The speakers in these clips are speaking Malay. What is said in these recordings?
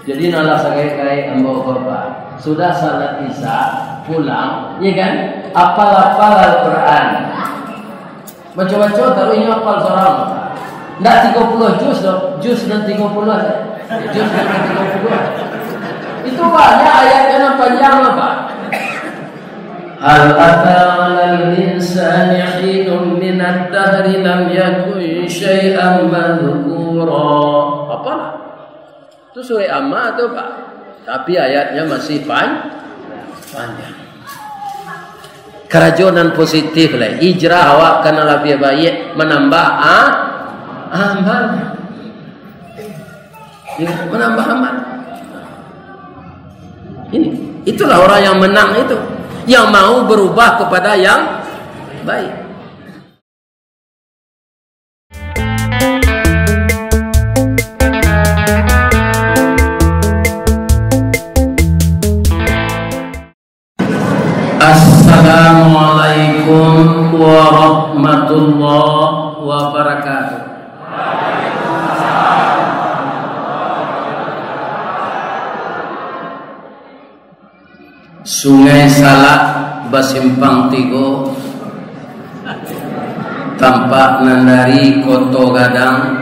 Jadi nolak sakai ambo bapak. Sudah salat isya pulang, ya kan? Apal-apal Al-Quran. Baca-baca taruh ini apal seorang. Nggak 30 juz dong, juz dan 30 aja. Juz dan 30. Itu banyak ayatnya yang panjang apa? Hal ata 'alal insani hinun minad dahri lam yakun syai'an madhkura. Apa? Itu surah Amma atau apa? Tapi ayatnya masih panjang. Kerajunan positif lah. Ijrah awak kena lebih baik menambah amal. Ya, menambah amal. Itulah orang yang menang itu, yang mau berubah kepada yang baik. Assalamualaikum warahmatullahi wabarakatuh. Sungai Salak basimpang tigo tampak nandari koto gadang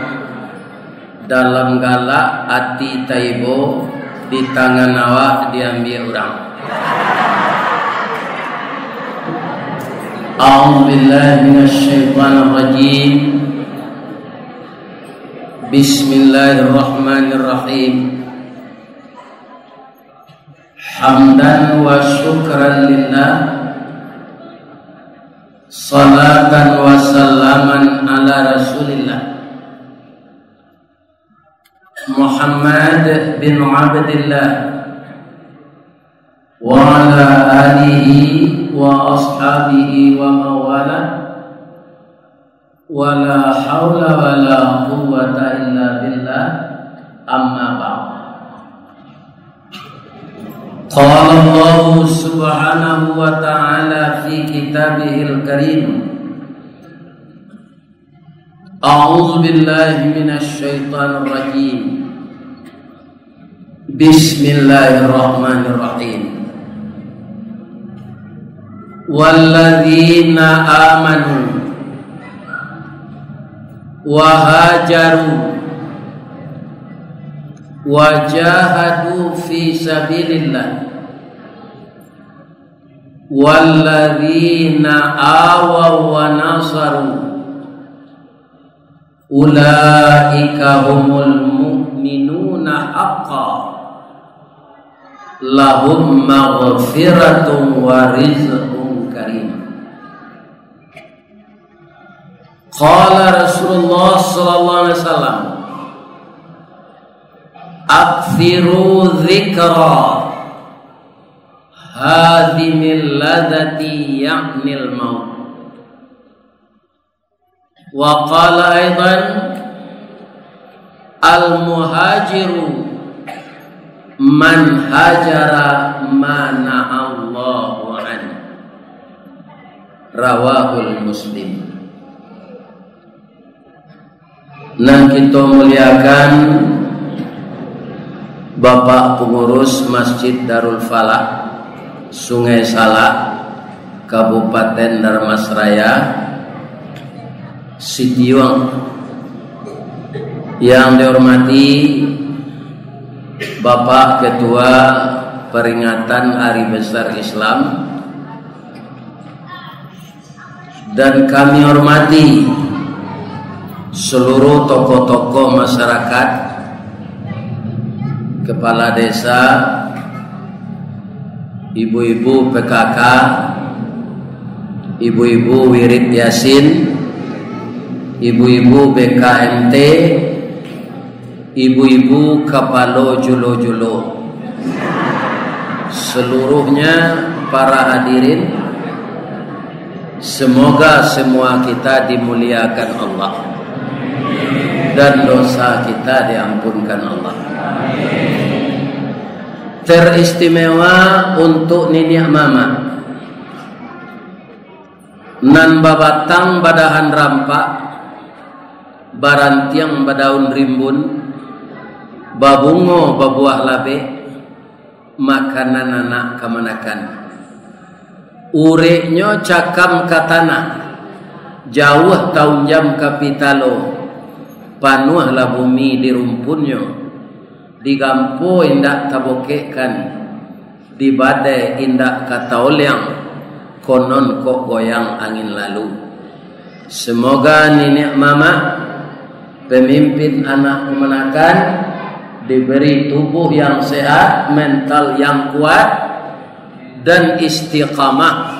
dalam galak ati taibo di tangan awak diambil orang. A'udzu billahi minasyaitonir rajim. Bismillahirrahmanirrahim. Hamdan wa syukran lillah, salatan wa salaman ala rasulillah Muhammad bin Abdillah wa ala alihi wa ashabihi wa mawala wa la hawla wa la quwwata illa billah, amma ba'd. Qala Allah subhanahu wa ta'ala fi kitabihil karim. A'udzu billahi minasy syaithanir rajim. Bismillahirrahmanirrahim. Walladzina amanu wa hajaru wajahadu fi sabilillah walladzina awaw wa nasaru ulaika humul mu'minuna haqqan lahum maghfiratun wa rizqun karim. Qala Rasulullah sallallahu alaihi wasallam, akthiru dzikra hadimil ladati ya'nil maut. Wa qala aidan al muhajiru man hajara mana Allahu an. Rawahul Muslim. Nan kita muliakan Bapak Pengurus Masjid Darul Falah Sungai Salak Kabupaten Dharmasraya Sitiwang, yang dihormati Bapak Ketua Peringatan Hari Besar Islam, dan kami hormati seluruh tokoh-tokoh masyarakat, kepala desa, ibu-ibu PKK, ibu-ibu Wirid Yasin, ibu-ibu BKMT, ibu-ibu Kapalo Julo-Julo, seluruhnya para hadirin, semoga semua kita dimuliakan Allah dan dosa kita diampunkan Allah. Teristimewa untuk Nini Mama nan babatang badahan rampak, barantiang badaun rimbun, babungo babuah labe makanan anak kamanakan ureknya cakam katana jauh tahun jam kapitalo panuhlah bumi di rumpunnya digampo indak tabokekan di badai indak kata olyang konon kok goyang angin lalu. Semoga nenek mama pemimpin anak kemenakan diberi tubuh yang sehat, mental yang kuat dan istiqamah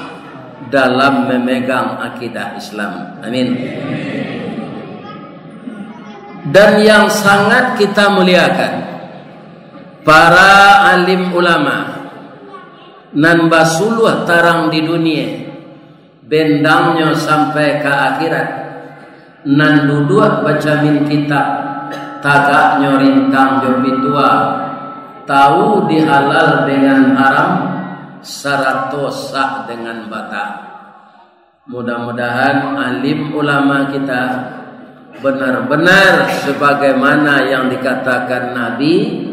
dalam memegang akidah Islam. Amin. Dan yang sangat kita muliakan para alim ulama nan basuluh tarang di dunia bendangnya sampai ke akhirat nan duduk baca min kitab tagaknya rintang jopitua tahu dihalal dengan haram saratos sah dengan batal. Mudah-mudahan alim ulama kita benar-benar sebagaimana yang dikatakan Nabi,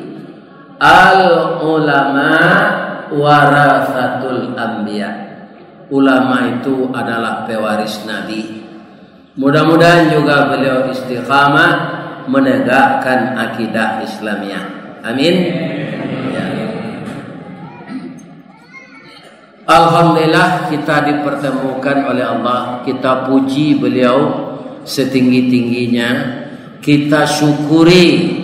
al ulama warasatul anbiya. Ulama itu adalah pewaris Nabi. Mudah-mudahan juga beliau istiqamah menegakkan akidah Islamiyah. Amin. Ya. Alhamdulillah kita dipertemukan oleh Allah. Kita puji beliau setinggi-tingginya. Kita syukuri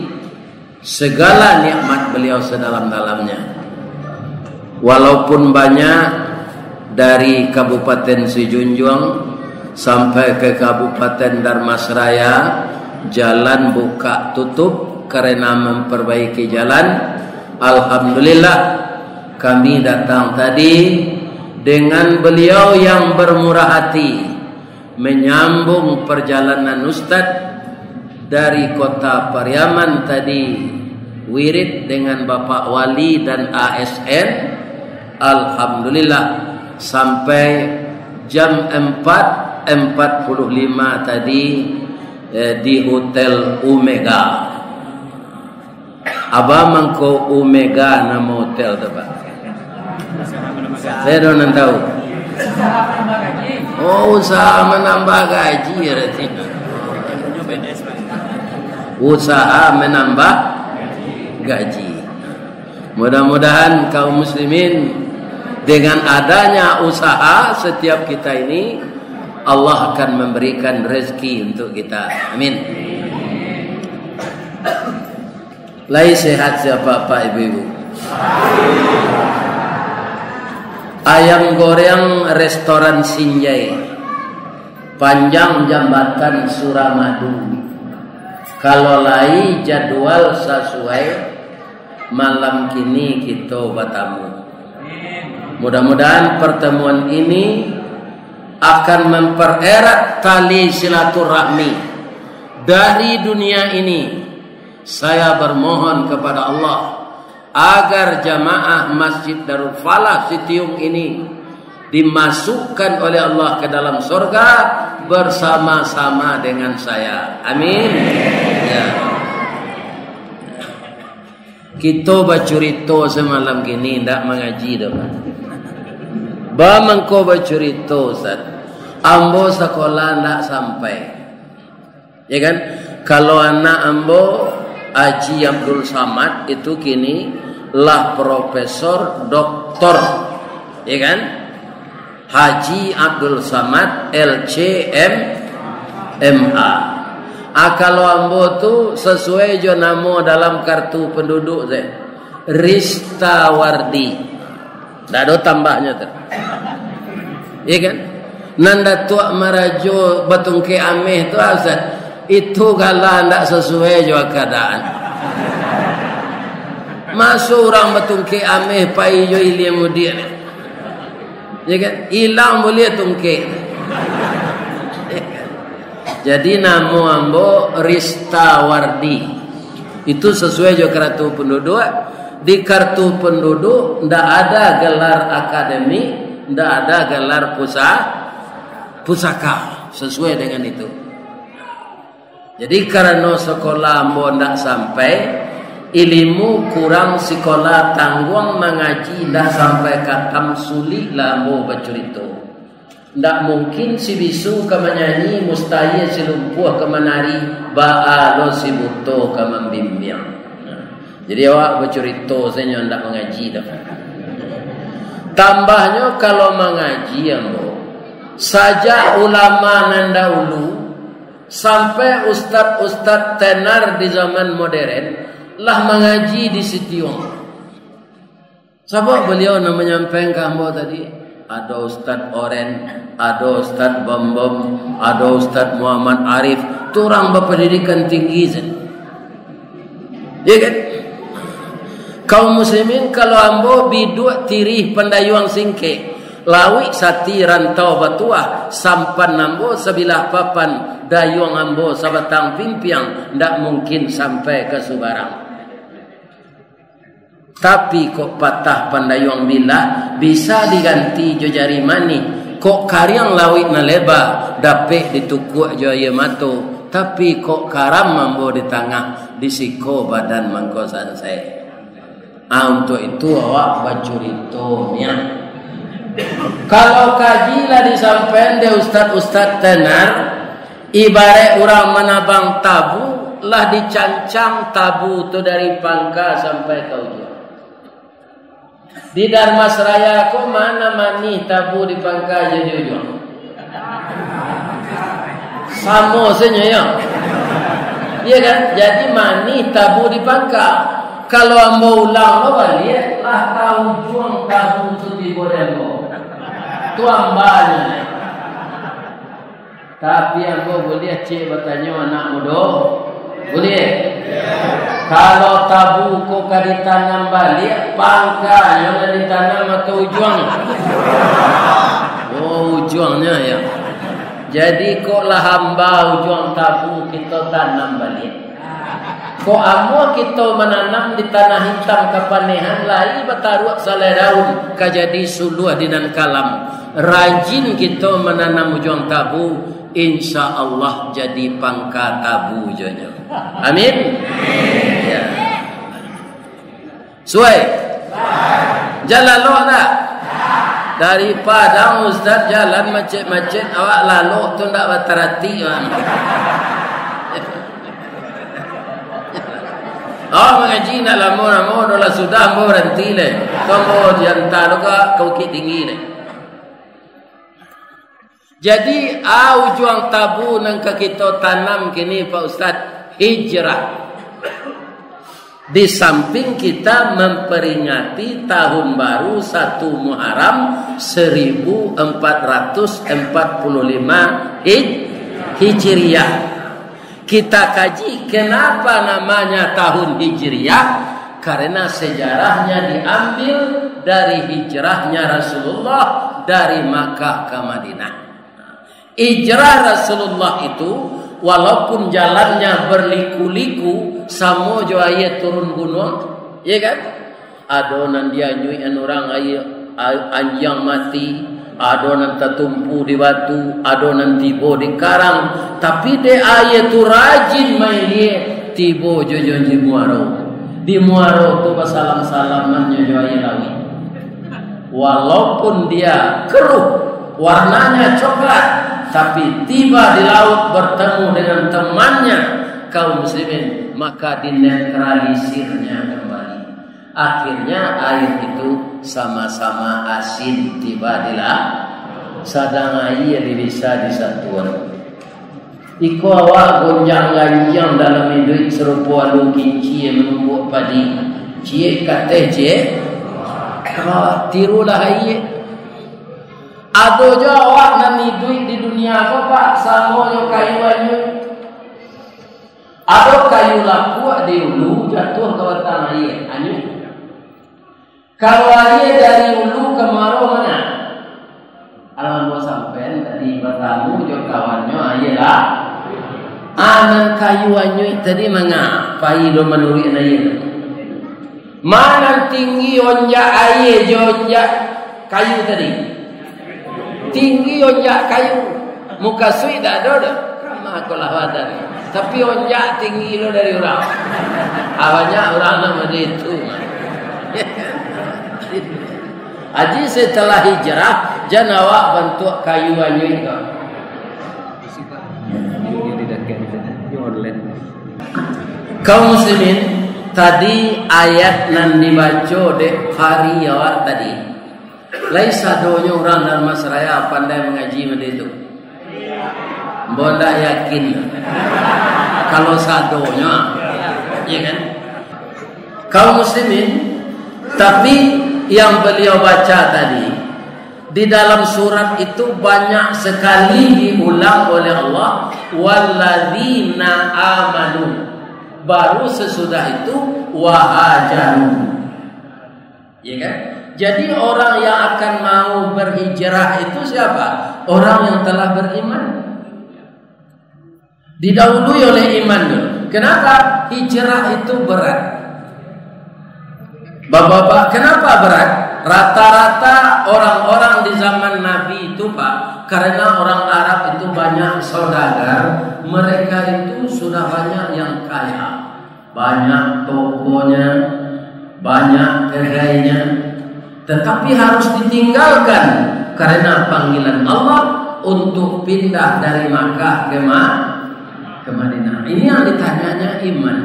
segala nikmat beliau sedalam-dalamnya. Walaupun banyak dari Kabupaten Sijunjung sampai ke Kabupaten Darmasraya jalan buka tutup karena memperbaiki jalan. Alhamdulillah kami datang tadi dengan beliau yang bermurah hati menyambung perjalanan Ustaz dari kota Pariaman tadi wirid dengan Bapak Wali dan ASN. Alhamdulillah sampai jam 4.45 tadi di Hotel Omega. Abang mangko Omega nama hotel tu Pak? Saya don't tahu. Oh, usaha menambah gaji berarti. Usaha menambah gaji. Mudah-mudahan kaum muslimin dengan adanya usaha setiap kita ini Allah akan memberikan rezeki untuk kita. Amin. Lai sehat siapa Pak Ibu-ibu? Ayam goreng restoran Sinjai panjang jambatan Suramadu. Kalau lai jadwal sesuai malam kini kita bertamu. Mudah-mudahan pertemuan ini akan mempererat tali silaturahmi dari dunia ini. Saya bermohon kepada Allah agar jamaah Masjid Darul Falah Sitiung ini dimasukkan oleh Allah ke dalam surga bersama-sama dengan saya. Amin. Ya. Kita bacurito semalam gini ndak mengaji dah. Ba mangko bacurito Ustaz. Ambo sekolah ndak sampai. Ya kan? Kalau anak ambo Haji Abdul Samad itu kini lah profesor doktor. Ya kan? Haji Abdul Samad LCM MA. Kalau ambo tu sesuai jo nama dalam kartu penduduk saya. Rista Wardi. Dah ada tambahnya tu. Ya kan? Nanda tua marajo batungke ameh tu Ustaz. Itu kalau ndak sesuai jo keadaan. Masuk orang batungke ameh pai jo ilmu dia. Ya kan? Hilang boleh tungke. Jadi nama ambo Rista Wardi. Itu sesuai jo kartu penduduk. Di kartu penduduk ndak ada gelar akademik, ndak ada gelar pusaka sesuai dengan itu. Jadi karena sekolah ambo ndak sampai, ilmu kurang sekolah tangguang mengaji dah sampai katam sulit lah ambo bercerita. Ndak mungkin si bisu ke menyanyi, mustahil si lumpuh ke menari, ba'alo si buto ke membimbing. Jadi awak bercerita saya ndak mengaji dah. Tambahnya kalau mengaji ambo, saja ulama nan dahulu sampai ustaz-ustaz tenar di zaman modern lah mengaji di Sitiong. Siapa beliau nak menyampaikan ke ambo tadi? Ada Ustaz Oren, ada Ustaz Bambam, ada Ustaz Muhammad Arif. Tu orang berpendidikan tinggi kan? Ya kan? Kaum muslimin kalau ambo biduk tirih pendayuang singke, lawi sati rantau batuah, sampan ambo sebilah papan dayuang ambo sabatang pimpiang, ndak mungkin sampai ke Subarang. Tapi kok patah pandayuang bila bisa diganti jo jari mani. Kok karyang lawik na leba dapet ditukuk jo ye mato. Tapi kok karam mambo di tengah disiko badan mangkosan saya. Untuk itu awak bacuritonya. Kalau kajilah disampaikan de ustad-ustad tenar, ibarat orang menabang tabu lah dicancang tabu tu dari pangka sampai ke ujung. Di Dharmasraya kok mana mani tabu di pangka jadi ujung. Sama saja ya. Iya kan? Jadi mani tabu di pangka. Kalau ambo ulang lo balik lah tahu ujung tabu tu di bodembo. Tu ambanya. Tapi ambo boleh cik bertanya anak muda. Boleh? Kalau tabu kok ditanam balik, pangka yang ditanam atau ujung? Oh, ujungnya ya. Jadi kok lah hamba ujung tabu kita tanam balik. Kok amo kita menanam di tanah hitam kepanehan lain bataruak salai daun kajadi suluh dinan kalam. Rajin kita menanam ujung tabu, insya Allah jadi pangka tabu jojo. Amin. Ya. Suai. Jalan lo tak? Dari Padang Ustaz jalan macet-macet awak lalu tu ndak berterati. Oh mengaji nak lama-lama dah sudah ambo berhenti le. Kamu diantar ke Bukit Tinggi le. Jadi ujung tabu nang kita tanam kini Pak Ustaz, hijrah. Di samping kita memperingati tahun baru 1 Muharram 1445 Hijriah. Kita kaji kenapa namanya tahun Hijriah? Karena sejarahnya diambil dari hijrahnya Rasulullah dari Makkah ke Madinah. Hijrah Rasulullah itu walaupun jalannya berliku-liku, samo jo aye turun gunung, ya kan? Adonan dia nyui orang aye anjang mati, adonan tertumpu di batu, adonan tibo di karang, tapi de aye tu rajin main dia tibo jojo di muaro. Di muaro tu basalam-salamannya jo aye lawi. Walaupun dia keruh, warnanya coklat, tapi tiba di laut bertemu dengan temannya kaum muslimin, maka dinetralisirnya kembali. Akhirnya air itu sama-sama asin tiba di laut. Sadang air bisa disatuan. Iko awak gonjang-ganjang dalam hidup serupa lu kinci yang menumbuk padi. Cie kata cie, tirulah air. Ado jo awak nani duit di dunia apa pak? Samo yo kayu anyu. Ado kayu laku di ulu jatuh ke batang air anyu. Kalau air dari ulu ke maro mana? Alam bos sampai tadi bertamu jo kawannya air lah. Anan kayu anyu tadi mengapa ido menuri air? Mana tinggi onja air jo onja kayu tadi? Tinggi onjak kayu, muka sui tak ada dah. Ramah aku lah badan. Tapi onjak tinggi lo dari orang. Banyak orang nama itu. Haji setelah hijrah, jangan awak bentuk kayuannya itu. Kaum muslimin, tadi ayat nan dibaca dek hari awak tadi. Laisa donya orang dalam masyarakat pandai mengaji benda itu. Bonda yakin kalau sadonya, ya kan? Kaum muslimin, tapi yang beliau baca tadi di dalam surat itu banyak sekali diulang oleh Allah, walladzina amanu. Baru sesudah itu wahajaru, ya kan? Jadi orang yang akan mau berhijrah itu siapa? Orang yang telah beriman, didahului oleh iman dulu. Kenapa? Hijrah itu berat. Bapak-bapak, kenapa berat? Rata-rata orang-orang di zaman Nabi itu Pak, karena orang Arab itu banyak saudagar, mereka itu sudah banyak yang kaya, banyak tokonya, banyak kedainya, tetapi harus ditinggalkan karena panggilan Allah untuk pindah dari Makkah ke Madinah. Ini yang ditanyanya iman.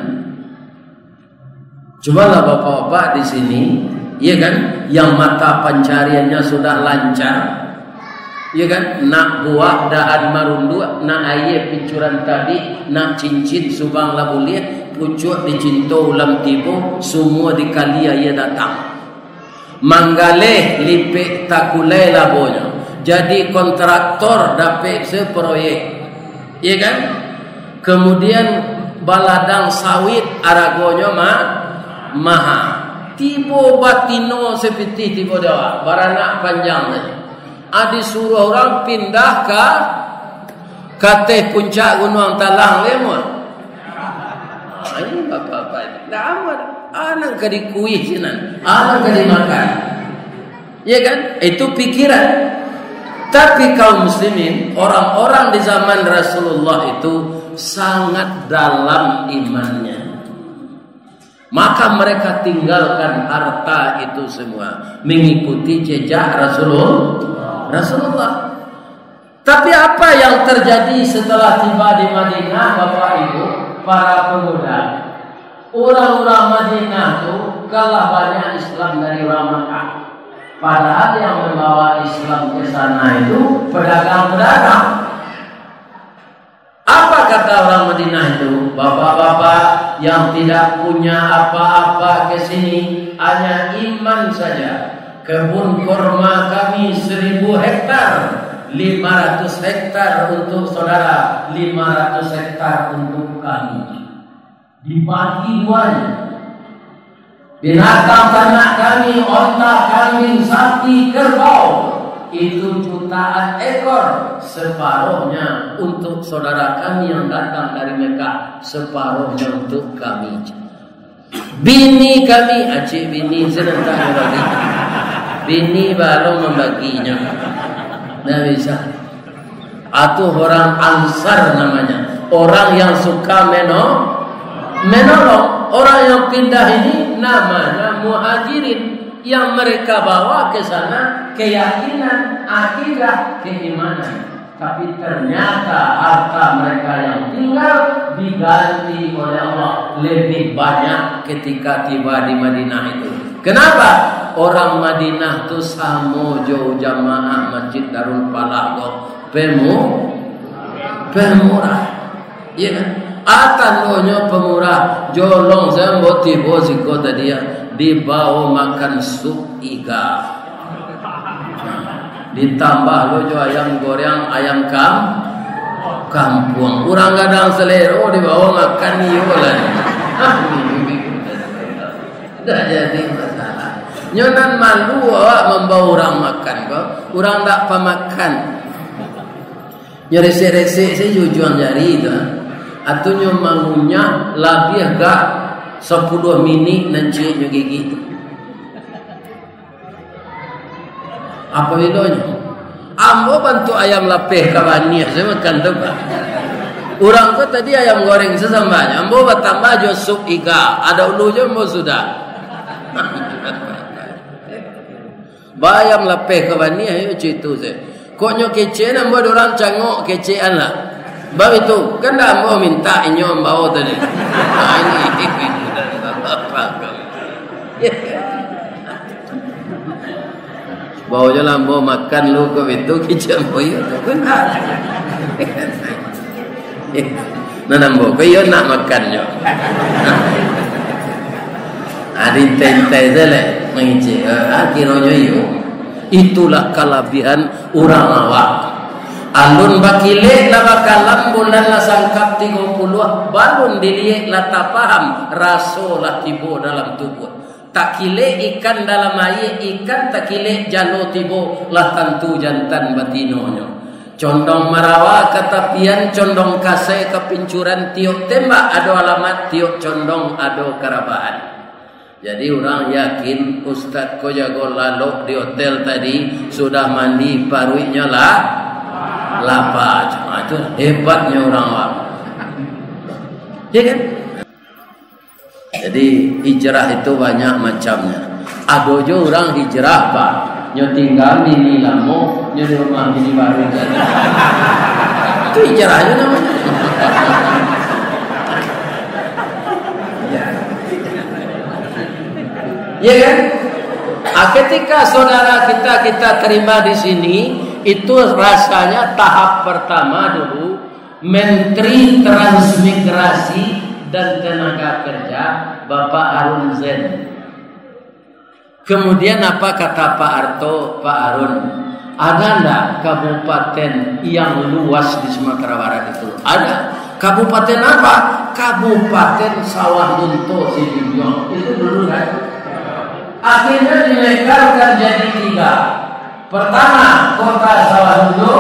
Cobalah bapak-bapak di sini, ya kan, yang mata pencariannya sudah lancar, ya kan, nak buah dahan marundu, nak air picuran tadi, nak cincin subang labulia, pucuk dicinto ulam tibo, semua di kalia ia datang. Manggale lipik takulai labonya, jadi kontraktor dapat seproyek, ya kan. Kemudian baladang sawit aragonya maha. Tibo batino seperti tibo dewa baranak panjang tadi. Adi suruh orang pindah ke kate puncak gunung talang lemon. Ini apa-apa ini. Lama anak ke dikuih sinan, anak ke dimakan. Ya kan? Itu pikiran. Tapi kaum muslimin, orang-orang di zaman Rasulullah itu sangat dalam imannya. Maka mereka tinggalkan harta itu semua, mengikuti jejak Rasulullah. Tapi apa yang terjadi setelah tiba di Madinah, Bapak Ibu, para pemuda? Orang-orang Madinah itu kalah banyak Islam dari orang Makkah. Padahal yang membawa Islam ke sana itu pedagang-pedagang. Apa kata orang Madinah itu? Bapak-bapak yang tidak punya apa-apa ke sini, hanya iman saja. Kebun kurma kami 1000 hektar, 500 hektar untuk saudara, 500 hektar untuk kami. Dibagi duanya. Binatang ternak kami, onta, kambing, sapi, kerbau, itu jutaan ekor. Separuhnya untuk saudara kami yang datang dari Mekah, separuhnya untuk kami. Bini kami, acik bini serentak bagi. Bini baru membaginya. Tidak bisa. Atau orang Ansar namanya, orang yang suka menolong. Orang yang pindah ini namanya muhajirin, yang mereka bawa ke sana keyakinan, akidah, keimanan. Tapi ternyata harta mereka yang tinggal diganti oleh Allah lebih banyak ketika tiba di Madinah itu. Kenapa? Orang Madinah itu samojo jamaah Masjid Darul Falah pemurah, ya kan? Atanonya pemurah, jolong zambo tibo ziko tadi ya, dibawa makan sup iga, ditambah lojo ayam goreng, ayam kampung, orang gadang selero dibawa makan yolan. Tidak jadi masalah. Nyonan malu awak membawa orang makan, orang tak pemakan. Nyerese-rese saya jujuan jari itu. Atunya mangunya labih gak 10 minit nanti gigi. Apa bedanya? Ambo bantu ayam lapeh kawani saya makan tu. Orang kok tadi ayam goreng sesambanya, ambo bertambah jo sup iga, ada ulunya ambo sudah. Bayam lepeh ke bani ayo citu se. Koknya kece ambo orang cangok kecean lah. Bab itu kan dah ambo minta inyo ambo tadi. Nah ini. Bawa je ambo makan lu ke itu kece ambo yo tu kan. Nanambo kayo nak makan yo. Adi tentai zele mengici. Akhirnya yo. Itulah kelebihan orang awak. Alun bakilek la bakalam bulan la sangkap 30 balun diliek la tak paham raso la tibo dalam tubuh. Tak kilek ikan dalam air ikan tak kilek jalo tibo lah tentu jantan batinonyo. Condong marawa ketapian condong kasai kepincuran tiok tembak ado alamat tiok condong ado karabaan. Jadi orang yakin Ustaz ko jago lalok di hotel tadi sudah mandi paruinya lah lapa. Itu hebatnya orang awam. Ya kan? Jadi hijrah itu banyak macamnya. Ada juga orang hijrah pak. Nyo tinggal di Lamu, nyo di rumah bini baru kan. Itu hijrah aja namanya. Ya kan? Ketika saudara kita terima di sini, itu rasanya tahap pertama dulu Menteri Transmigrasi dan Tenaga Kerja Bapak Harun Zen. Kemudian apa kata Pak Arto, Pak Harun? Ada enggak kabupaten yang luas di Sumatera Barat itu? Ada. Kabupaten apa? Kabupaten Sawah Lunto Sidibio. Itu dulu kan? Akhirnya dilegalkan jadi 3. Pertama, Kota Sawah Lunto.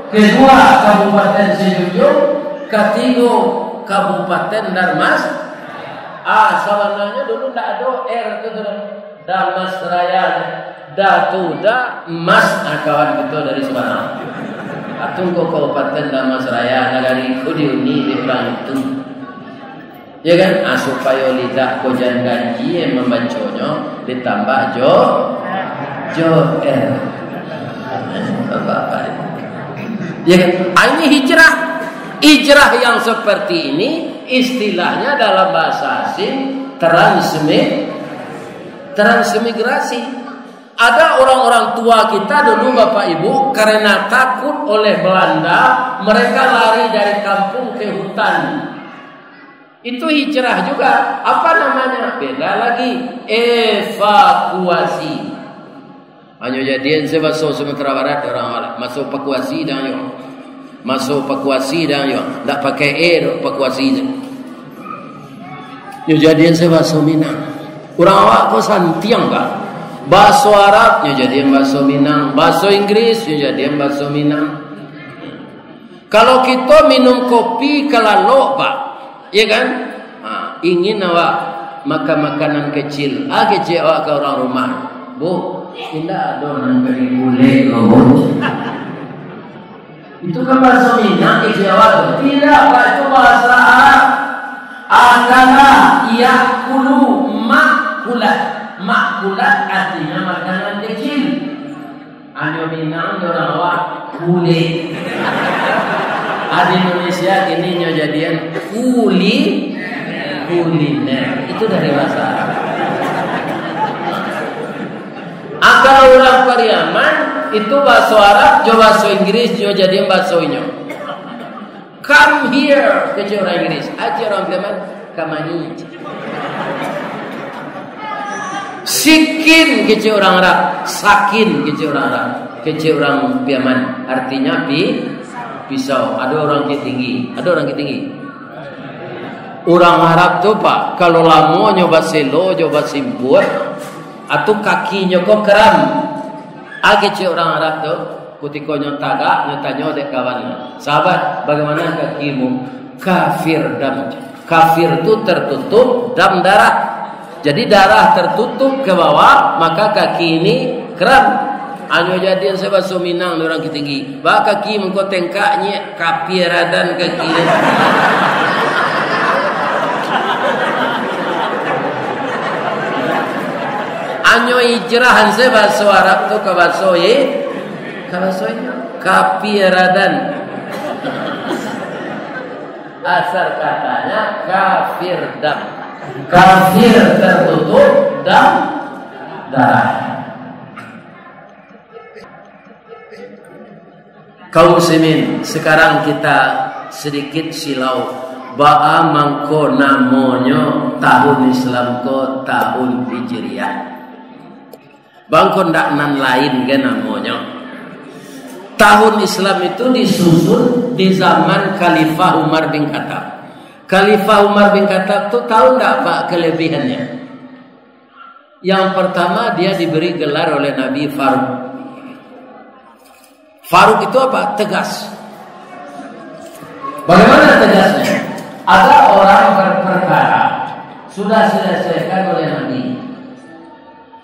Kedua, Kabupaten Sidibio. Ketiga, Kabupaten Darmas. Sebenarnya dulu tidak ada R itu. Darmas Raya, Datuda, Mas, kawan kita dari Semarang. Tunggu Kabupaten Darmas Raya, dari Kudiuni di orang itu. Ya kan? Supaya lidah kojan gaji yang membacanya ditambah Jo R. Bapak. Ya kan? Ini hijrah. Hijrah yang seperti ini istilahnya dalam bahasa asing transmigrasi. Ada orang-orang tua kita dulu Bapak Ibu karena takut oleh Belanda mereka lari dari kampung ke hutan. Itu hijrah juga. Apa namanya? Beda lagi. Evakuasi. Hanya jadian sebab Sumatera Barat orang masuk evakuasi dan yo. Masuk evakuasi dan yo. Tak pakai evakuasi. Yo jadian sebab Minang. Orang awak kau santiang kan? Bahasa Arabnya jadian bahasa Minang, bahasa Inggris jadian bahasa Minang. Kalau kita minum kopi kalau pak, ya kan? Ingin awak makan makanan kecil, kecil awak ke orang rumah, bu, tidak ada orang beri gulai loh. Itu kan bahasa Minang kecil awak, tidak pak itu bahasa Arab. Adalah yakulu makulat artinya makanan kecil. Ada Minang orang awak kuli. Ada Indonesia kini jadian kuliner. Itu dari bahasa Arab. Kalau orang Pariaman itu bahasa Arab, jo bahasa Inggris, jo jadian bahasa Inyo. Come here, kecil orang Inggris. Aja orang Pariaman, kamani. Sikin kecil orang Arab, sakin kecil orang Arab, kecil orang Piaman. Artinya pisau. Ada orang tinggi, ada orang tinggi. Orang Arab tu pak, kalau lama nyoba selo, nyoba simpur, atau kakinya kok keram. Kecil orang Arab tu, ketika nyotagak, nyotanya dek kawannya. Sahabat, bagaimana kakimu? Kafir dam. Kafir tu tertutup dam darah. Jadi darah tertutup ke bawah, maka kaki ini kram. Anu jadian sebab Minang orang tinggi. Ba kaki mengko tengkaknya kapieradan kaki. Anyo hijrahan sebab Arab tu ke bahasa kapieradan. Asal katanya kafir dam. Kafir tertutup dam darah. Kaum muslimin, sekarang kita sedikit silau. Ba'a mangko namanya tahun Islam ko tahun Hijriah. Bangko ndak nan lain ke namanya. Tahun Islam itu disusun di zaman Khalifah Umar bin Khattab. Khalifah Umar bin Khattab itu tahu ndak Pak kelebihannya? Yang pertama dia diberi gelar oleh Nabi Faruq. Faruq itu apa? Tegas. Bagaimana tegasnya? Ada orang berperkara sudah diselesaikan oleh Nabi.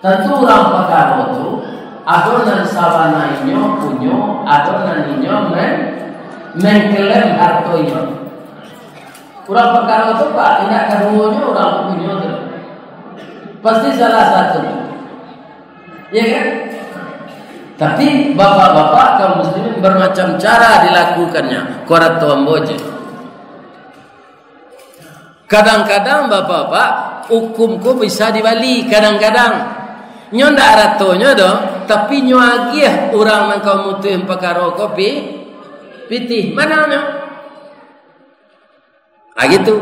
Tentu orang perkara itu adonan sawananya punya, adonan inyo mengklaim hartonya. Orang perkara itu Pak tidak keduanya orang punya itu. Pasti salah satu. Ya kan? Tapi bapak-bapak kaum muslimin bermacam cara dilakukannya. Korat tuan boje. Kadang-kadang bapak-bapak hukumku bisa dibalik. Kadang-kadang nyo ndak aratonya dong. Tapi nyo agih orang nang kaum mutu yang perkara kopi pitih. Mana nyo? Gitu.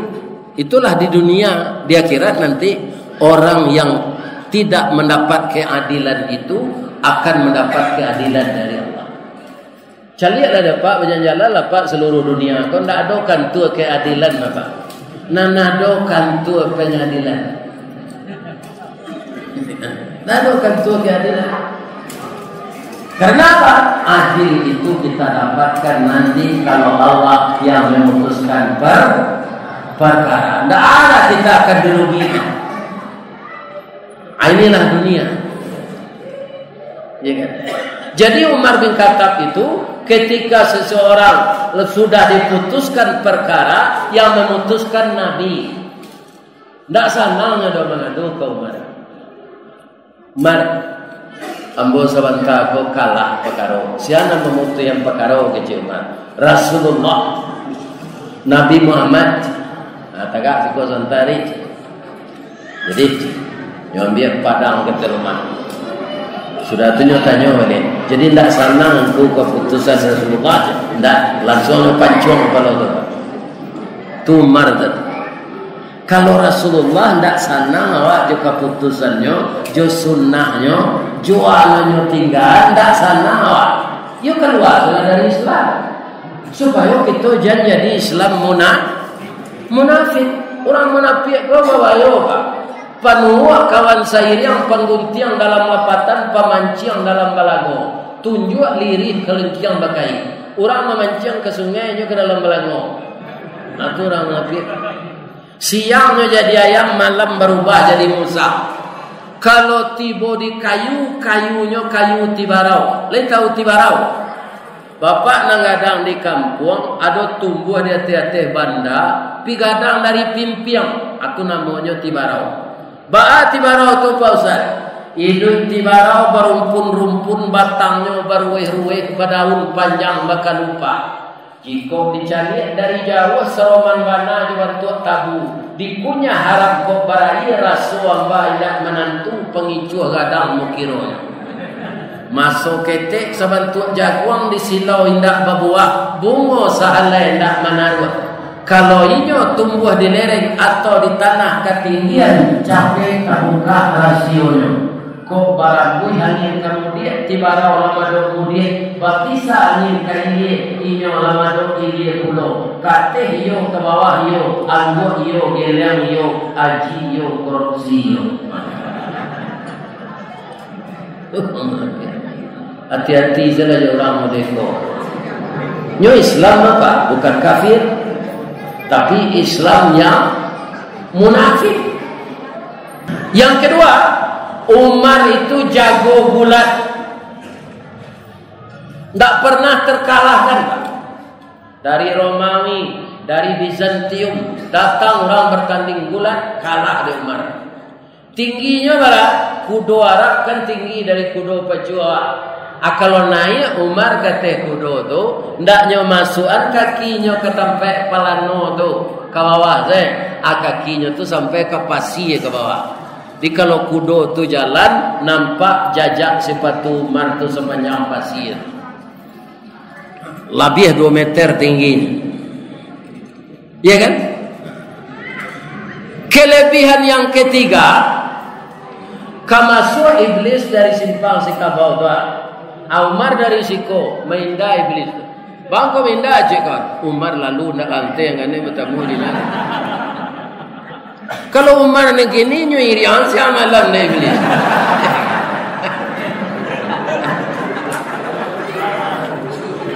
Itulah di dunia. Di akhirat nanti orang yang tidak mendapat keadilan itu akan mendapat keadilan dari Allah. Caliatlah dapat berjalan-jalan dapat seluruh dunia. Kau tidak adokan tu keadilan Bapak. Nanadokan tu pengadilan. Nanadokan tu keadilan. Karena apa? Adil itu kita dapatkan nanti kalau Allah yang memutuskan perkara. Tidak ada kita akan dirugikan. Inilah dunia. Ya kan? Jadi Umar bin Khattab itu ketika seseorang sudah diputuskan perkara yang memutuskan Nabi, tidak sanangnya dia mengadu ke Umar. Umar, ambo sabanta ko kalah perkara. Siapa memutus yang perkara ke Umar? Rasulullah, Nabi Muhammad. Tagak siko santari. Jadi, yang biar padang ke rumah. Sudah tunjuk tanya balik. Jadi tidak senang aku keputusan Rasulullah. Tidak langsung pancung kepala tu. Tu mardat. Kalau Rasulullah tidak senang awak jo keputusannya, jo sunnahnya, jo anunya tinggal, tidak senang awak. Yo keluar dari Islam. Supaya kita jangan jadi Islam munafik. Orang munafik kau bawa yo Pak. Panuak kawan sairiang pangguntiang dalam lapatan, pamanciang dalam balago. Tunjuk lirih kelengkiang bakai. Orang memanciang ke sungainya ke dalam balago. Itu orang munafik. Siangnya jadi ayam, malam berubah jadi Musa. Kalau tiba di kayu, kayunya kayu tibarau. Lain tahu tibarau? Bapak nangadang di kampung, ada tumbuh di hati-hati banda, pigadang dari pimpiang. Itu namanya tibarau. Ba'a tibarau tu Pak Ustaz. Hidung tibarau berumpun-rumpun, batangnya berweh-weh, berdaun panjang bakal lupa. Jika dicari dari jauh seroman bana juga tu tabu. Dikunya harap kau barai rasu amba tidak menantu pengicu gadang mukironya. Masuk ketek sebantuk jaguang di silau indah babuah, bungo sahalai indah menaruh. Kalau inyo tumbuh di lereng atau di tanah ketinggian, capek terbuka rasionya. Kok barangkui angin kemudian tibarau lama kemudian bapisa angin kemudian inyo lama kemudian pulau. Kate iyo ke bawah iyo, anggo iyo, geleng iyo, aji iyo, korupsi iyo. Hati-hati saja orang modeko. Nyo Islam apa? Bukan kafir. Tapi Islam yang munafik. Yang kedua, Umar itu jago gulat. Tidak pernah terkalahkan, Pak. Dari Romawi, dari Bizantium, datang orang bertanding gulat, kalah di Umar. Tingginya malah kudo Arab kan tinggi dari kudo Pajua. Kalau naik Umar kata kudo tu, ndaknya masukan kakinya ke tempat palano tu ke bawah saya. Kakinya tu sampai ke pasir ke bawah. Jadi kalau kudo tu jalan, nampak jajak sepatu Umar tu sepanjang pasir. Lebih 2 meter tingginya. Ya kan? Kelebihan yang ketiga, kamasuk iblis dari simpang sikabau tu. Umar dari siko mainda iblis. Bang ko mainda aja kan. Umar lalu nak lantai yang ane bertemu di mana. Kalau Umar ni gini nyuiri ansia malam na iblis.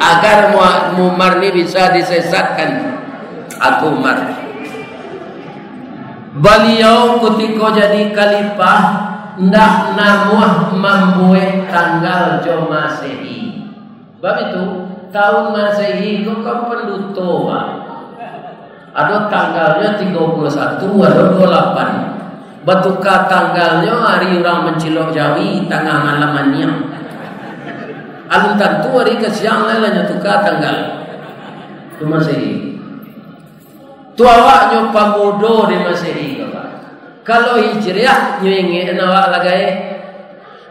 Agar Umar ni bisa disesatkan. Aku Umar. Beliau ketika jadi khalifah ndak namuh membuat tanggal jo Masehi. Sebab itu tahun Masehi itu kan penduto. Ada tanggalnya 31, ada 28. Betuka tanggalnya hari orang mencilok Jawi tengah malamannya. Alun tentu hari ke siang lainnya tukar tanggal. Itu Masehi. Tu awaknya pamudo di Masehi. Kalau Hijriah nyo ingin awak lagai.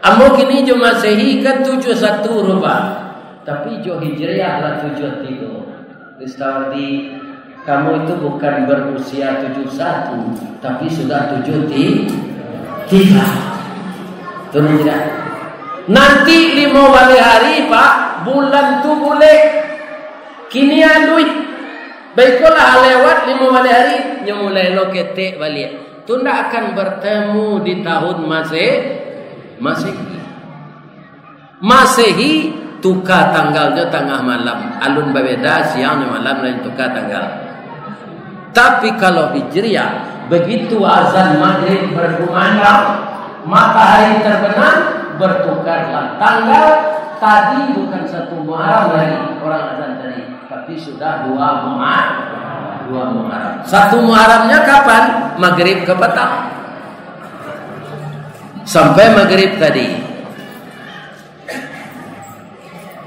Amo kini jo Masehi kan 71 rubah. Tapi jo Hijriah lah 73. Istawardi kamu itu bukan berusia 71 tapi sudah 73. Turun tidak? Nanti 5 hari Pak, bulan tu boleh. Kini aduit. Baiklah lewat 5 hari nyemulai lo ketek balik. Tu tidak akan bertemu di tahun Masehi. Masehi tukar tanggalnya tengah malam. Alun berbeda siangnya malam lain tukar tanggal. Tapi kalau Hijriah begitu azan maghrib berkumandang, matahari terbenam, bertukarlah tanggal. Tadi bukan 1 Muharram lagi orang azan tadi, tapi sudah 2 Muharram. 1 Muharramnya kapan? Maghrib ke petang. Sampai maghrib tadi.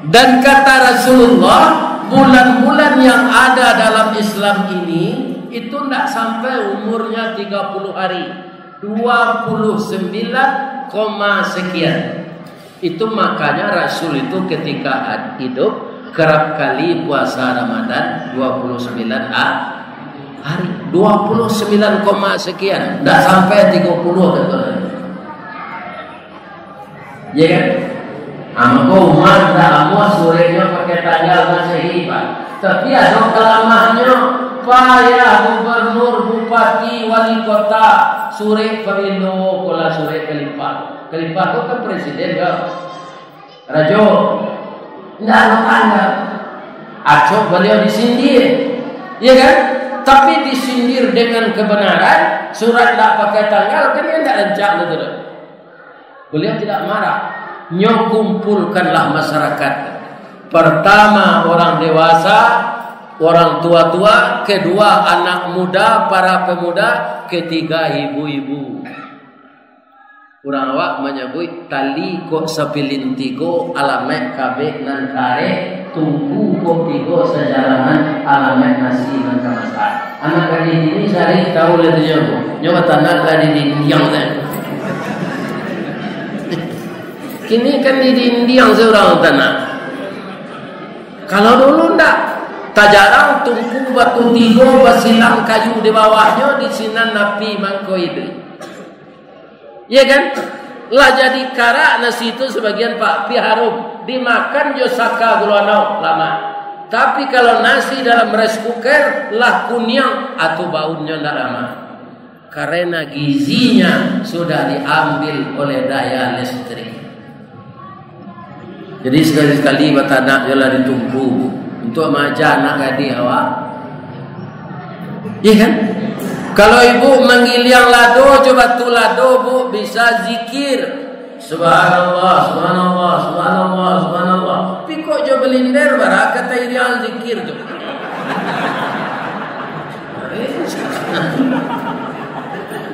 Dan kata Rasulullah, bulan-bulan yang ada dalam Islam ini itu tidak sampai umurnya 30 hari. 29, sekian. Itu makanya Rasul itu ketika hidup kerap kali puasa Ramadan 29 hari. 29, sekian. Tidak sampai 30 betul. Ya kan? Amako Umar tak amu surenya pakai tanggal Masehi Pak. Tapi ada kelamahnya payah gubernur, bupati, wali kota sore perindo kola sore kelipah. Kelipah itu kan presiden ke Rajo. Tidak ada tanggal. Acok beliau disindir. Iya kan? Tapi disindir dengan kebenaran. Surat tidak pakai tanggal kan dia tidak rencak betul. Beliau tidak marah. Kumpulkanlah masyarakat. Pertama orang dewasa, orang tua-tua, kedua anak muda, para pemuda, ketiga ibu-ibu. Urang awak menyebut tali kok sepilintigo alamek kabek nan kare tunggu kok tigo sejalanan alamek nasi nan kamasan. Anak gadis ini sehari tahu letnya nyoba tanah gadis ini yang lain. Kini kan di Indiang seorang tanah. Kalau dulu ndak, tak jarang tungku batu tigo basilang kayu di bawahnya di sinan napi mangko itu. Ya kan? Lah jadi kara nasi itu sebagian Pak pi harum dimakan jo saka gulana lama. Tapi kalau nasi dalam rice cooker lah kunyang atau baunya ndak lama. Karena gizinya sudah diambil oleh daya listrik. Jadi sekali-sekali batanak jelah ditumpu untuk mengajar anak gadis awak. Iya kan? Kalau ibu manggil yang lado, coba tu lado bu bisa zikir Subhanallah, subhanallah, subhanallah, subhanallah. Tapi kok jo belinder bara kata irian zikir tu.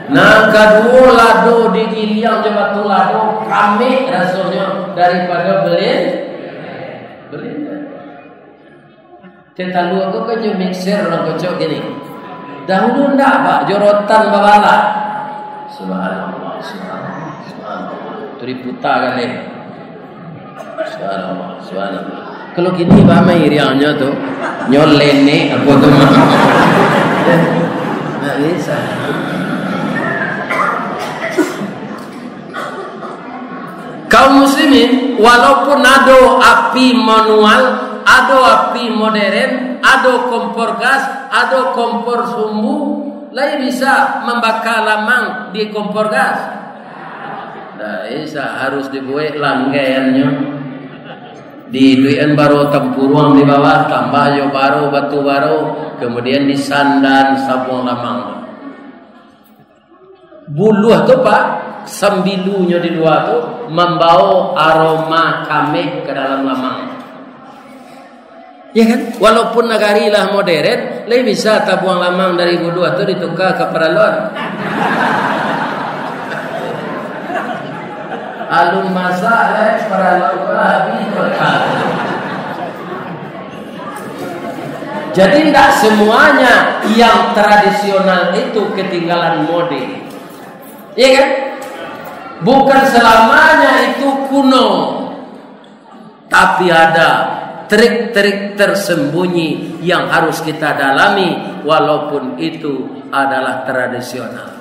Nah, kedua lado di giliang je batu lado kami rasulnya daripada belinder. Kita lu aku kan jo mixer orang kocok gini. Dahulu ndak pak jorotan babala. Subhanallah, subhanallah, subhanallah. Tu diputar kali. Subhanallah, subhanallah. Kalau gini pak mai riangnya tu nyolene apa tu mah. Nah, bisa. Kaum muslimin walaupun ada api manual, ada api modern, ada kompor gas, ada kompor sumbu, lain bisa membakar lamang di kompor gas. Dah bisa harus dibuat langgaiannya. Diduian baru tempurung di bawah, tambah yo baru batu baru, kemudian disandan sabung lamang. Buluh tu pak, sambilunya di luar tu membawa aroma kameh ke dalam lamang. Ya kan? Walaupun negarilah modern, lain bisa tabuang lamang dari buluh tu ditukar ke peralon. Alun masa peralon habis berkah. Jadi tidak semuanya yang tradisional itu ketinggalan mode. Iya kan? Bukan selamanya itu kuno. Tapi ada trik-trik tersembunyi yang harus kita dalami walaupun itu adalah tradisional.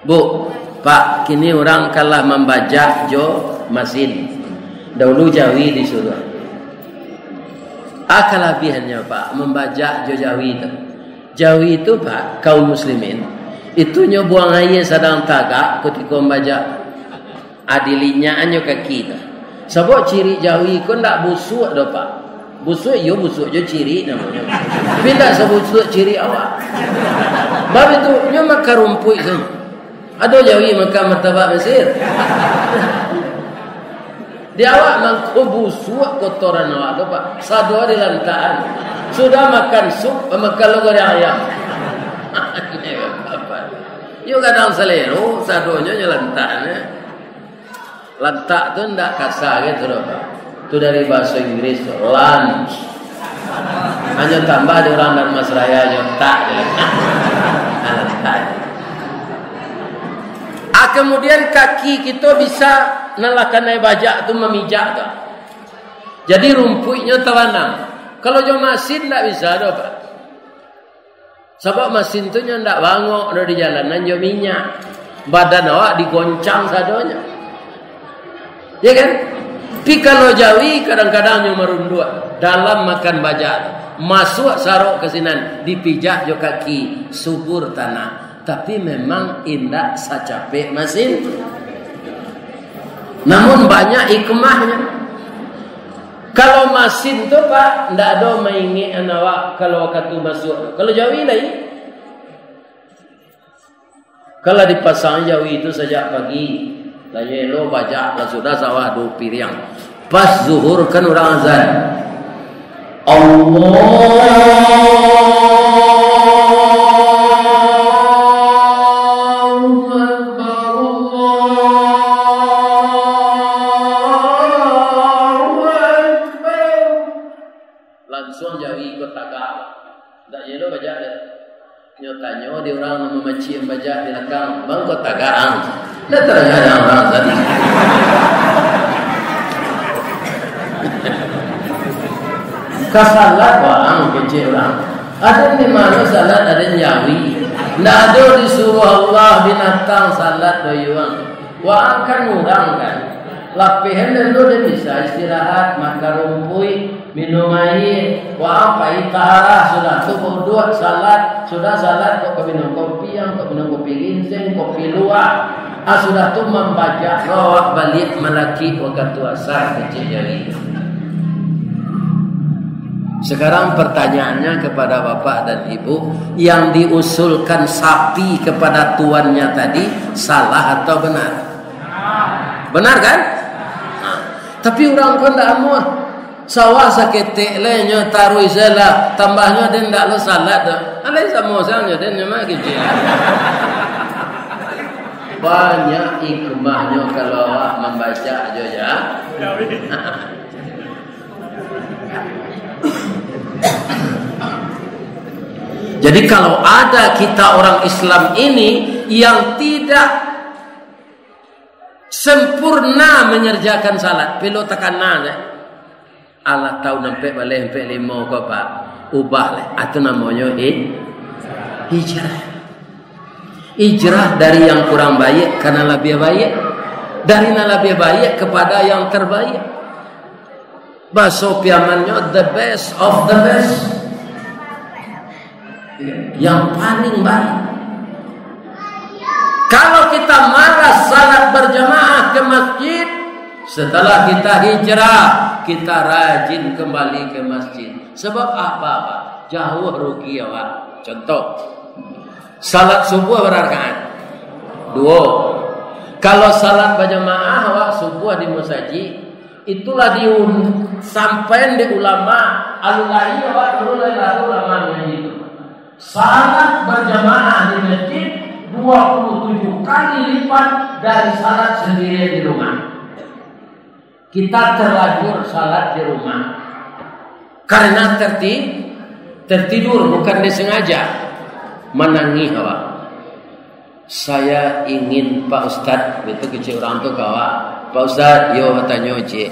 Bu, Pak, kini orang kalah membajak jo mesin. Dahulu Jawi disuruh. Kelebihannya Pak, membajak jo Jawi itu. Jawi itu Pak, kaum muslimin itu nyo buang air sedang tagak ketika membaca adilinya anyo kaki dah. Sebab ciri Jawi ko ndak busuk dah Pak. Busuk yo busuk jo ciri namanya. Tapi ndak sebusuk ciri awak. Bab itu nyo makan rumput tu. Ada Jawi makan martabak Mesir. Di awak mangko busuk kotoran awak tu Pak. Sado di lantaan. Sudah makan sup makan logor ayam. Yo kadang selero sadonya nyelentak. Lentak tu ndak kasar gitu loh Pak. Itu dari bahasa Inggris tu, lunch. Hanya tambah di orang dan Mas Raya nyetak. Lentak. Kemudian kaki kita bisa nelakan naik bajak tu memijak tu. Jadi rumputnya tawanang. Kalau jo masin ndak bisa dah Pak. Sebab mesin tu ndak bangok di jalanan jo minyak. Badan awak digoncang sadonya. Ya kan? Tapi kalau Jawi kadang-kadang nyo merunduk dalam makan bajak. Masuk sarok ke sinan, dipijak jo kaki subur tanah. Tapi memang indak sacapek mesin. Namun banyak hikmahnya. Kalau mesin tu Pak, ndak ada maingi awak kalau katu masuk. Kalau Jawi lain. Kalau dipasang Jawi itu sejak pagi, lah yelo bajak lah sudah sawah 2 piring. Pas zuhur kan orang azan. Nyotanyo di orang nama macam baca di belakang bang kau tagaan. Dah terjadi orang tadi. Kasalat orang kecil orang. Ada di mana salat ada Jawi. Tidak ada disuruh Allah binatang salat doyuang. Wa akan orang kan. Lapihan dulu dia bisa istirahat, makan rumput, minum air. Wa apa itahara sudah tu berdua salat, sudah salat kok minum kopi yang kok minum kopi ginseng, kopi luar. Sudah tu membaca rawat balik melaki waktu asar kecil jari. Sekarang pertanyaannya kepada bapak dan ibu, yang diusulkan sapi kepada tuannya tadi salah atau benar? Benar kan? Nah, tapi orang pun tak amun. Sawah saketik lenya taruh izala tambahnya dia ndak lo salat dah. Alai sama sangnya dia memang kecil. Banyak hikmahnya kalau awak membaca aja ya. Jadi kalau ada kita orang Islam ini yang tidak sempurna mengerjakan salat, perlu tekanan Allah tahu nampak balik sampai 5 ke pak ubah leh atau namanya hijrah dari yang kurang baik karena lebih baik, dari yang lebih baik kepada yang terbaik. Bahasa piamannya the best of the best, yang paling baik. Kalau kita malas salat berjamaah ke masjid, setelah kita hijrah, kita rajin kembali ke masjid. Sebab apa? Jauh rugi ya Pak. Contoh, salat subuh berapa rakaat? 2. Kalau salat berjamaah awak subuh di masjid, itulah sampai di ulama alulai awak lalu ulama itu. Salat berjamaah di masjid 27 kali lipat dari salat sendiri di rumah. Kita terlanjur salat di rumah karena tertidur, bukan disengaja. Menangis awak. Saya ingin Pak Ustadz, itu kecil orang tu kawan. Pak Ustadz, yo tanya cik.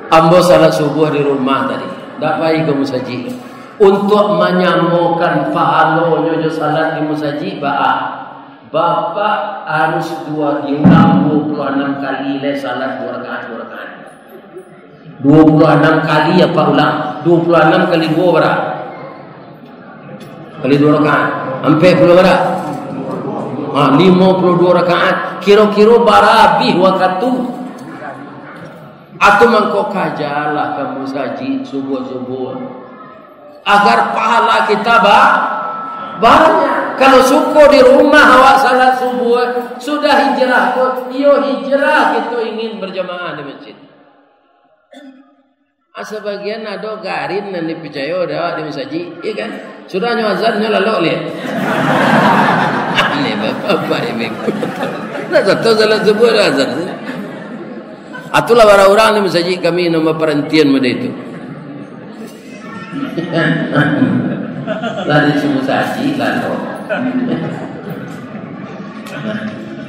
Ambo salat subuh di rumah tadi. Tak baik ke musajid. Untuk menyambungkan pahalanya salat di musajid, Bapak harus diulang 26 kali salat 2 rakaat 26 kali apa ulang 26 kali 2 berapa? Kali 2 rakaat sampai berapa berapa? 52 rakaat. Kira-kira barabih waktu atau mangkok kajalah kamu saji subuh-subuh agar pahala kita banyak. Kalau syukur di rumah awak salat subuh sudah hijrah, hijrah kita ingin berjamaah di masjid. Sebagian ada garin dan dipercaya dah di masjid, iya kan? Sudah azannya lalu lihat. Ini bapak ini. Nah, satu salat subuh dah azan. Atulah para orang di masjid kami nama perhentian pada itu. Lari semua saji lalu.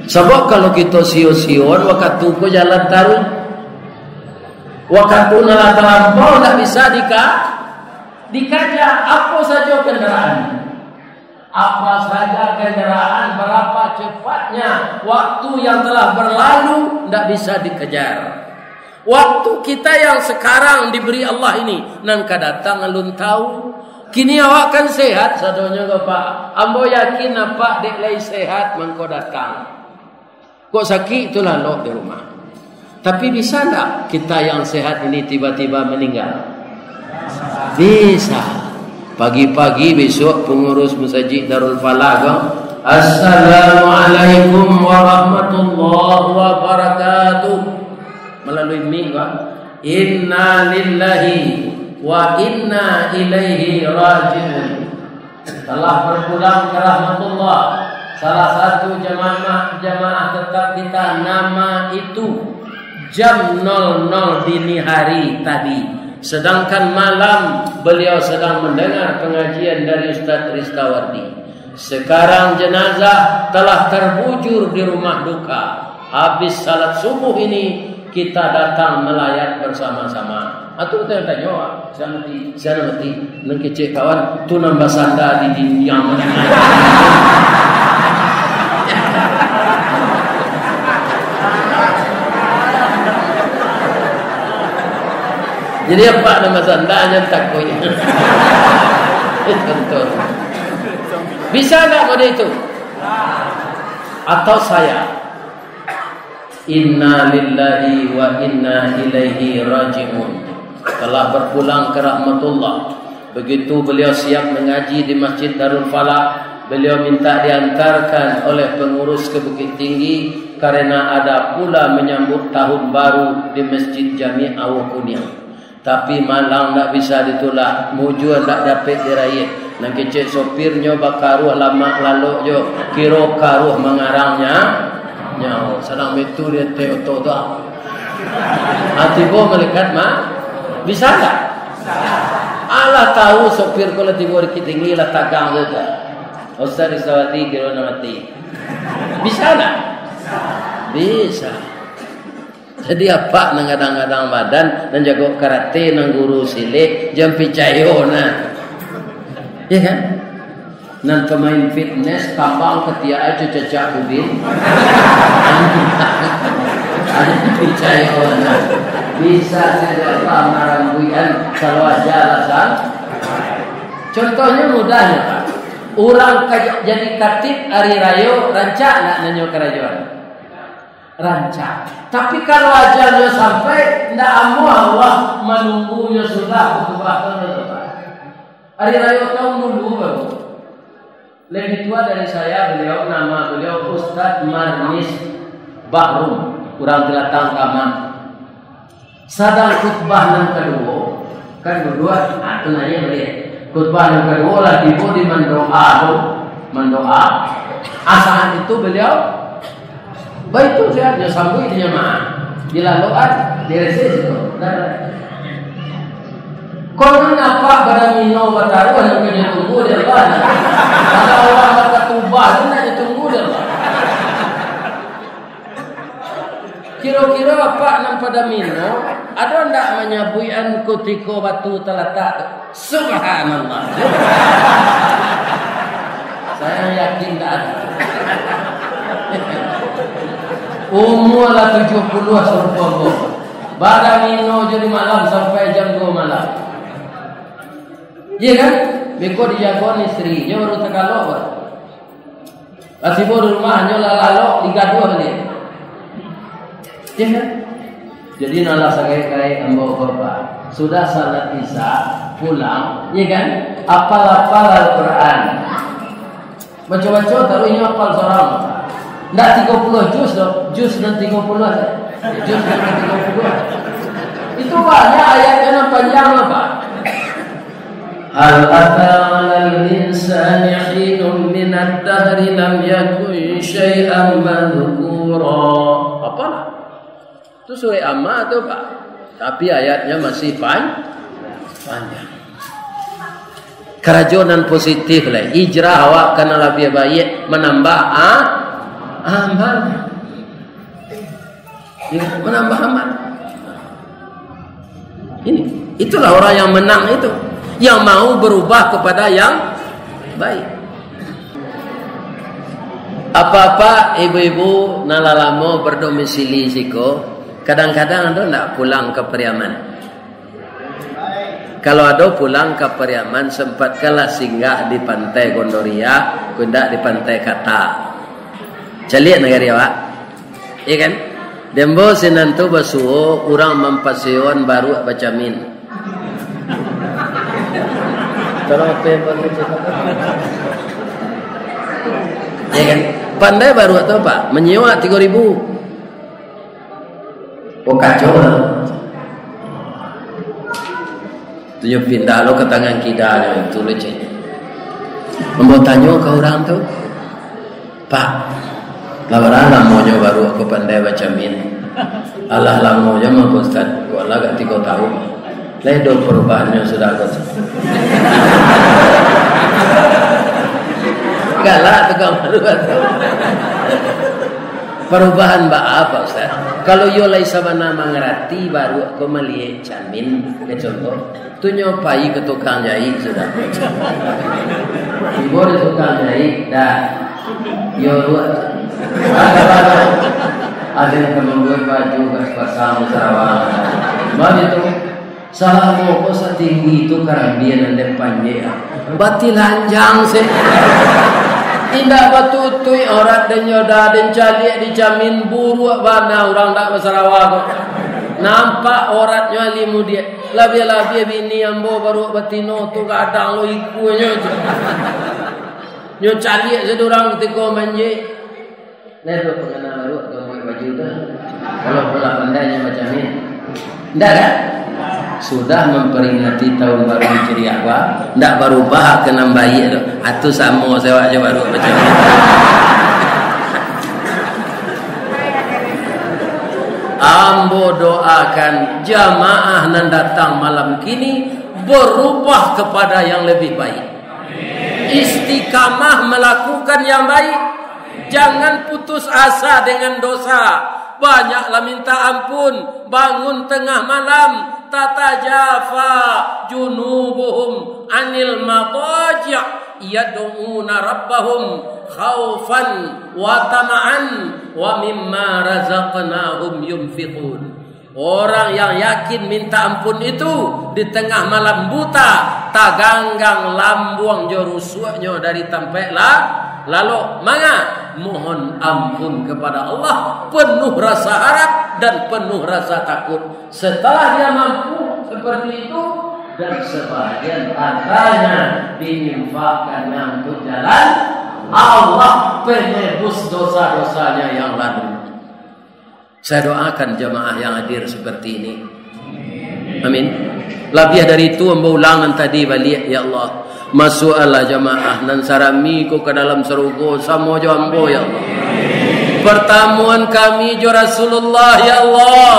Sebab kalau kita sio-sion waktu ko jalan taruh, waktu nala terlampau tak bisa dikaja apa saja kendaraan. Apa saja kendaraan, berapa cepatnya waktu yang telah berlalu tidak bisa dikejar. Waktu kita yang sekarang diberi Allah ini, nangka datang alun tahu. Kini awak kan sehat, sadonya ke Pak. Ambo yakin apa dek lay sehat, mangko datang. Kok sakit itulah lo di rumah. Tapi bisa tak kita yang sehat ini tiba-tiba meninggal? Bisa. Pagi-pagi besok pengurus masjid Darul Falah, Assalamualaikum warahmatullahi wabarakatuh. Melalui minggu, Inna lillahi wa inna ilaihi raji'un. Telah berpulang ke rahmatullah salah satu jamaah tetap kita, nama itu jam 00 dini hari tadi, sedangkan malam beliau sedang mendengar pengajian dari Ustaz Ristawardi. Sekarang jenazah telah terbujur di rumah duka. Habis salat subuh ini kita datang melayat bersama-sama. Atau kita tanya, saya nanti nengkecek kawan, tu nambah sanda di dinding. Jadi apa nama sandanya takoi? Contoh. Bisa tak model itu? Atau saya? Inna lillahi wa inna ilaihi raji'un. Telah berpulang ke rahmatullah. Begitu beliau siap mengaji di Masjid Darul Falah, Beliau minta diantarkan oleh pengurus ke Bukit Tinggi karena ada pula menyambut tahun baru di Masjid Jami' Awal Kuniang. Tapi malang tak bisa ditolak, mujur tak dapat diraih. Nak kecek sopir nyoba karuh lama lalu jo kiro karuh mengarangnya. Nyaw, sedang betul dia teoto tu. Hati bo melekat mah bisa tak? Allah tahu sopir kalau tiba di Bukit Tinggi lah tagang saja. Ustaz Isawati kira nak mati. Bisa tak? Bisa. Jadi apa nang kadang-kadang badan dan jago karate nang guru silik jam picayo na. Ya kan? Nan pemain fitness kapal ketia aja cecak udin. Ada picayo na. Bisa saja marambuian kalau aja alasan. Contohnya mudahnya Pak. Orang jadi katib hari rayo rancak nak nanyo kerajaan. Rancak. Tapi kalau ajalnya sampai ndak amu Allah menunggunya sudah khutbah hari rayo tahun dulu baru. Lebih tua dari saya beliau, nama beliau Ustaz Marnis Bahrum, kurang telatang kamar. Sadang khutbah yang kedua, kan berdua atau nanya beliau. Khutbah yang kedua lagi pun di mendoa. Asahan itu beliau baik tu saya dia sambui dia mah. Bila doa dia reses itu. Kau apa pada mino bataru yang punya tunggu dia lah. Kalau orang kata tubah tu nak tunggu dia lah. Kira-kira apa nang pada mino ada ndak menyabuian kutiko batu teletak. Subhanallah. Saya yakin tak ada. Umur lah 70 serupa gua. Barang mino jadi malam sampai jam 2 malam. Iya kan? Beko dijagoan istrinya baru terkalok. Asibo di rumahnya lalalok digaduh dia. Iya kan? Jadi nala sagai ambo bapak. Sudah salat isya pulang, ya kan? Apal-apal Al-Quran. Baca-baca taruh ini apal seorang. Ndak 30 juz loh, juz dan 30 aja. Juz dan 30. Itu banyak ayatnya yang panjang apa? Hal ata 'alal insani hinun minad dahri lam yakun syai'an madhkura. Apalah? Itu surah Amma atau Pak? Tapi ayatnya masih panjang. Kerajonan positif lah. Hijrah awak kena lebih baik menambah amal. Ya, menambah amal. Itulah orang yang menang itu. Yang mau berubah kepada yang baik. Apa-apa ibu-ibu nalalamo berdomisili siko. Kadang-kadang ada nak pulang ke Periaman. Kalau ada pulang ke Periaman sempat kalah singgah di pantai Gondoria, kundak di pantai Kata. Calian negara Pak. Iya kan? Dembo sinantu basuo orang mempasion baru bacamin. Tolong apa yang baru cakap? Iya kan? Pandai baru atau Pak? Menyewa 3.000. Oh kacau lah. Tunjuk pindah lo ke tangan kita itu leceh. Mau tanya ke orang tu, Pak, lawaran lamonya baru aku pandai baca min. Allah lamonya mah Ustaz, gua lah gak 3 tahun. Ledo perubahannya sudah agak. Galak tukang baru atau. Perubahan apa Ustaz? Kalau yo lai sabana mengerti baru aku melihat jamin. Contoh, tu nyopai ke tukang jahit sudah. Ibu di tukang jahit dah. Yo buat. Ada yang membuat baju gas pasang Sarawak. Baru itu salah mau setinggi itu karena dia nanti panjang. Bati lanjang sih. Tidak batutui orang dan yoda dan calik dijamin buruk mana orang tak Sarawak. Nampak oratnya limu dia. Lebih-lebih bini yang baru batino tu kadang lo ikunya. Nyo cari sedurang ketika manji. Nah, tu pengenal baru gambar baju tu. Kalau pula pandainya macam ni. Enggak kan? Sudah memperingati tahun baru Hijriah apa? Enggak berubah ke nambahi tu. Atu sama sewa aja baru macam ni. Ambo doakan jamaah nan datang malam kini berubah kepada yang lebih baik. Istiqamah melakukan yang baik. Jangan putus asa dengan dosa. Banyaklah minta ampun. Bangun tengah malam. Tatajafa junubuhum anil madaji' yad'una rabbahum khaufan wa tama'an wa mimma razaqnahum yunfiqun. Orang yang yakin minta ampun itu di tengah malam buta taganggang lambuang jorusuknya dari tampeklah lalu manga mohon ampun kepada Allah penuh rasa harap dan penuh rasa takut. Setelah dia mampu seperti itu dan sebagian hartanya diinfakkan untuk jalan Allah penebus dosa-dosanya yang lalu. Saya doakan jemaah yang hadir seperti ini. Amin. Lebih dari itu ambo ulangan tadi balik ya Allah. Masuklah jemaah nan sarami ko ke dalam surga samo jo ambo ya Allah. Pertemuan kami jo Rasulullah ya Allah.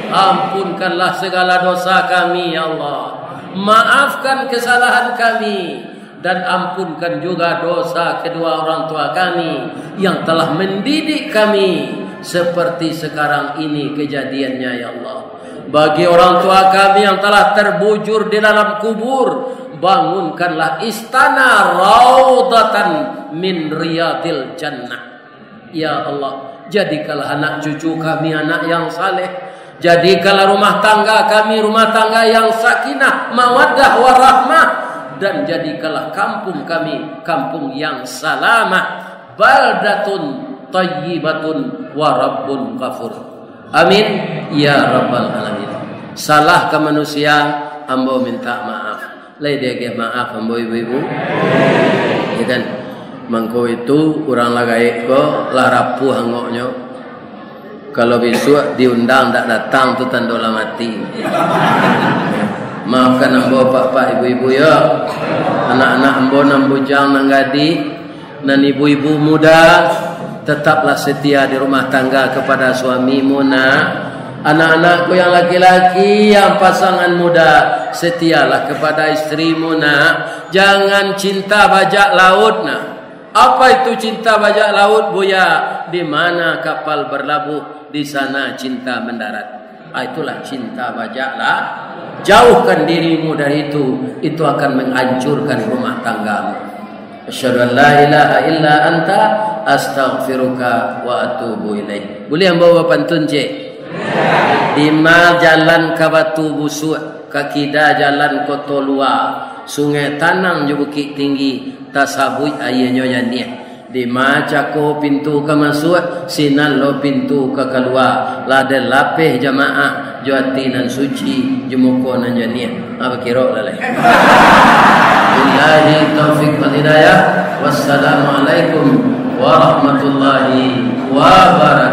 Ampunkanlah segala dosa kami ya Allah. Maafkan kesalahan kami dan ampunkan juga dosa kedua orang tua kami yang telah mendidik kami seperti sekarang ini kejadiannya ya Allah. Bagi orang tua kami yang telah terbujur di dalam kubur, bangunkanlah istana raudatan min riyadil jannah. Ya Allah, jadikanlah anak cucu kami anak yang saleh. Jadikanlah rumah tangga kami rumah tangga yang sakinah, mawaddah warahmah. Dan jadikanlah kampung kami kampung yang salamah. Baldatun tayyibatun wa rabbun ghafur. Amin ya rabbal alamin. Salah ke manusia ambo minta maaf. Lai dia maaf ambo ibu-ibu. Ya kan? Mangko itu urang lagai ko larapuh hangoknya. Kalau besok diundang tak datang tu tandolah mati. Maafkan ambo bapak ibu-ibu ya. Anak-anak ambo nan bujang nang gadi nan ibu-ibu muda tetaplah setia di rumah tangga kepada suamimu nak. Anak-anakku yang laki-laki yang pasangan muda setialah kepada istrimu nak. Jangan cinta bajak laut nak. Apa itu cinta bajak laut buya? Di mana kapal berlabuh di sana cinta mendarat. Itulah cinta bajaklah. Jauhkan dirimu dari itu akan menghancurkan rumah tanggamu. Asyhadu an la ilaha illa anta astaghfiruka wa atubu ilaik. Boleh bawa pantun cik? Di mal jalan ka Batu Busuk, kakida jalan Kotolua, sungai Tanang je Bukit Tinggi, tasabui ayahnya janiah. Di macako pintu ke masuk, sinan lo pintu ke keluar. Lada lapeh jamaah, juati nan suci, jumuko nan janiah. Apa kira lalai? Billahi taufiq wal hidayah. Wassalamualaikum warahmatullahi wabarakatuh.